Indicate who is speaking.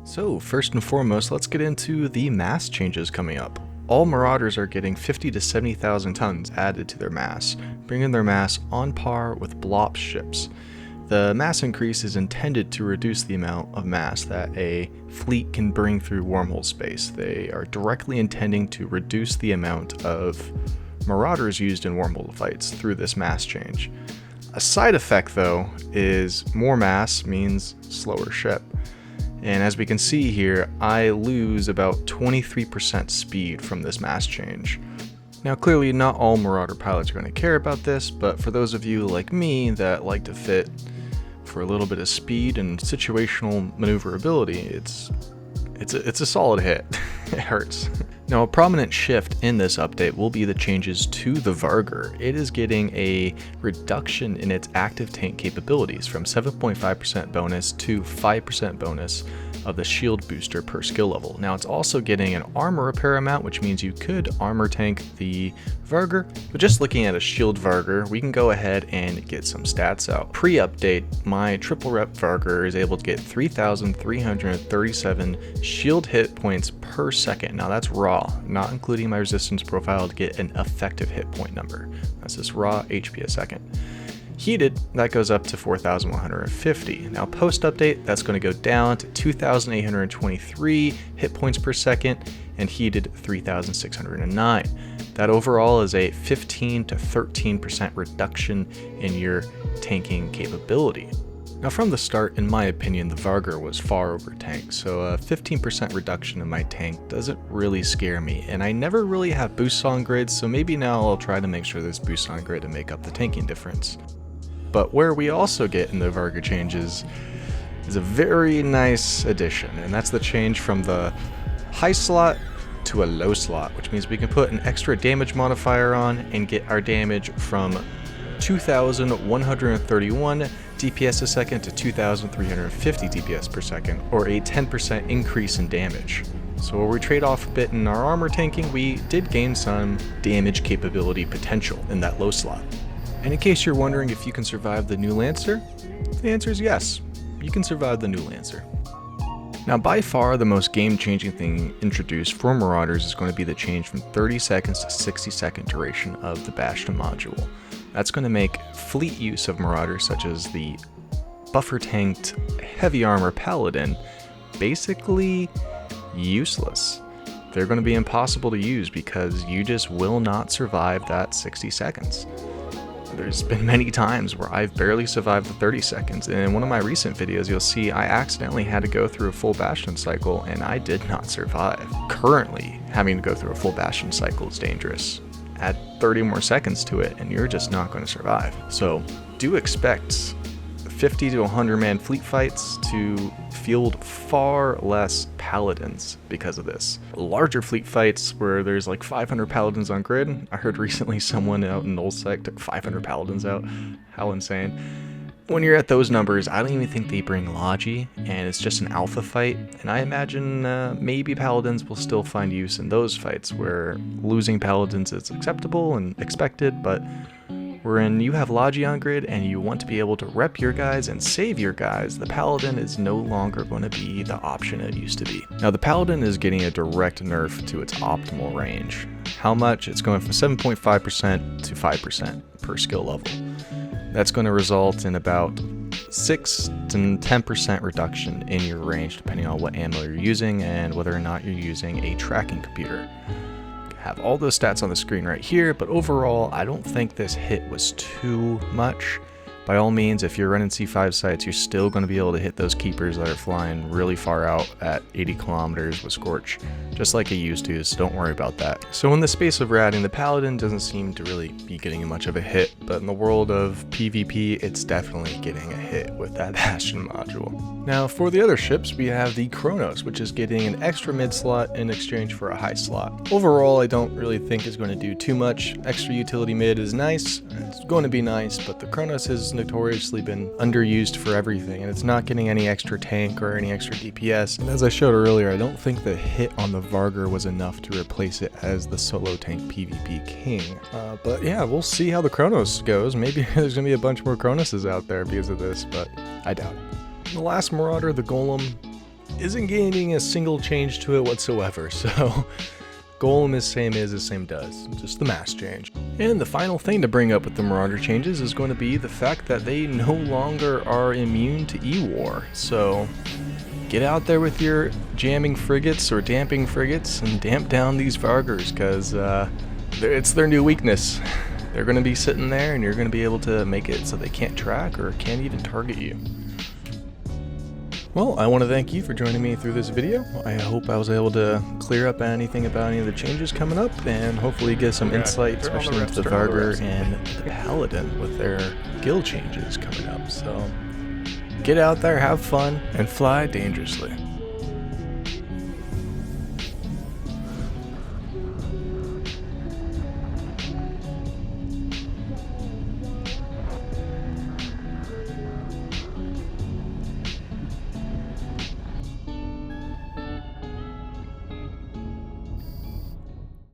Speaker 1: So first and foremost, let's get into the mass changes coming up. All Marauders are getting 50 to 70,000 tons added to their mass, bringing their mass on par with Blop ships. The mass increase is intended to reduce the amount of mass that a fleet can bring through wormhole space. They are directly intending to reduce the amount of Marauders used in wormhole fights through this mass change. A side effect, though, is more mass means slower ship. And as we can see here, I lose about 23% speed from this mass change. Now clearly not all Marauder pilots are going to care about this, but for those of you like me that like to fit for a little bit of speed and situational maneuverability, it's a solid hit. It hurts. Now a prominent shift in this update will be the changes to the Vargur. It is getting a reduction in its active tank capabilities from 7.5% bonus to 5% bonus of the shield booster per skill level. Now it's also getting an armor repair amount, which means you could armor tank the Vargur, but just looking at a shield Vargur, we can go ahead and get some stats out. Pre-update, my triple rep Vargur is able to get 3,337 shield hit points per second. Now that's raw, not including my resistance profile to get an effective hit point number. That's just raw HP a second. Heated, that goes up to 4,150. Now post-update, that's going to go down to 2,823 hit points per second, and heated 3,609. That overall is a 15 to 13% reduction in your tanking capability. Now from the start, in my opinion, the Vargur was far over tanked, so a 15% reduction in my tank doesn't really scare me, and I never really have boosts on grid, so maybe now I'll try to make sure there's boosts on grid to make up the tanking difference. But where we also get in the Varga Changes is a very nice addition, and that's the change from the high slot to a low slot, which means we can put an extra damage modifier on and get our damage from 2,131 DPS a second to 2,350 DPS per second, or a 10% increase in damage. So where we trade off a bit in our armor tanking, we did gain some damage capability potential in that low slot. And in case you're wondering if you can survive the new Lancer, the answer is yes, you can survive the new Lancer. Now by far the most game-changing thing introduced for Marauders is going to be the change from 30 seconds to 60 second duration of the Bastion module. That's going to make fleet use of Marauders such as the buffer tanked heavy armor Paladin basically useless. They're going to be impossible to use because you just will not survive that 60 seconds. There's been many times where I've barely survived the 30 seconds, and in one of my recent videos you'll see I accidentally had to go through a full Bastion cycle and I did not survive. Currently, having to go through a full Bastion cycle is dangerous. Add 30 more seconds to it and you're just not going to survive. So do expect 50 to 100 man fleet fights to field far less Paladins because of this. Larger fleet fights where there's like 500 Paladins on grid. I heard recently someone out in Nullsec took 500 Paladins out. How insane. When you're at those numbers, I don't even think they bring Logi, and it's just an alpha fight, and I imagine maybe Paladins will still find use in those fights where losing Paladins is acceptable and expected, but wherein you have Logi on grid and you want to be able to rep your guys and save your guys, the Paladin is no longer going to be the option it used to be. Now the Paladin is getting a direct nerf to its optimal range. How much? It's going from 7.5% to 5% per skill level. That's going to result in about 6 to 10% reduction in your range depending on what ammo you're using and whether or not you're using a tracking computer. Have all those stats on the screen right here, but overall I don't think this hit was too much. By all means, if you're running C5 sites, you're still going to be able to hit those keepers that are flying really far out at 80 kilometers with Scorch, just like it used to, so don't worry about that. So in the space of ratting, the Paladin doesn't seem to really be getting much of a hit, but in the world of PvP, it's definitely getting a hit with that Bastion module. Now for the other ships, we have the Chronos, which is getting an extra mid slot in exchange for a high slot. Overall, I don't really think it's going to do too much. Extra utility mid is nice, it's going to be nice, but the Chronos has notoriously been underused for everything, and it's not getting any extra tank or any extra DPS. And as I showed earlier, I don't think the hit on the Vargur was enough to replace it as the solo tank PvP king. But yeah, we'll see how the Chronos goes. Maybe there's gonna be a bunch more Chronoses out there because of this, but I doubt it. The last Marauder, the Golem, isn't gaining a single change to it whatsoever, so Golem is same as the same does, just the mass change. And the final thing to bring up with the Marauder changes is going to be the fact that they no longer are immune to E-War, so get out there with your jamming frigates or damping frigates and damp down these Vargurs, because it's their new weakness. They're going to be sitting there and you're going to be able to make it so they can't track or can't even target you. Well, I want to thank you for joining me through this video. I hope I was able to clear up anything about any of the changes coming up and hopefully get some insight, especially into the Vargur and the Paladin with their guild changes coming up. So get out there, have fun, and fly dangerously.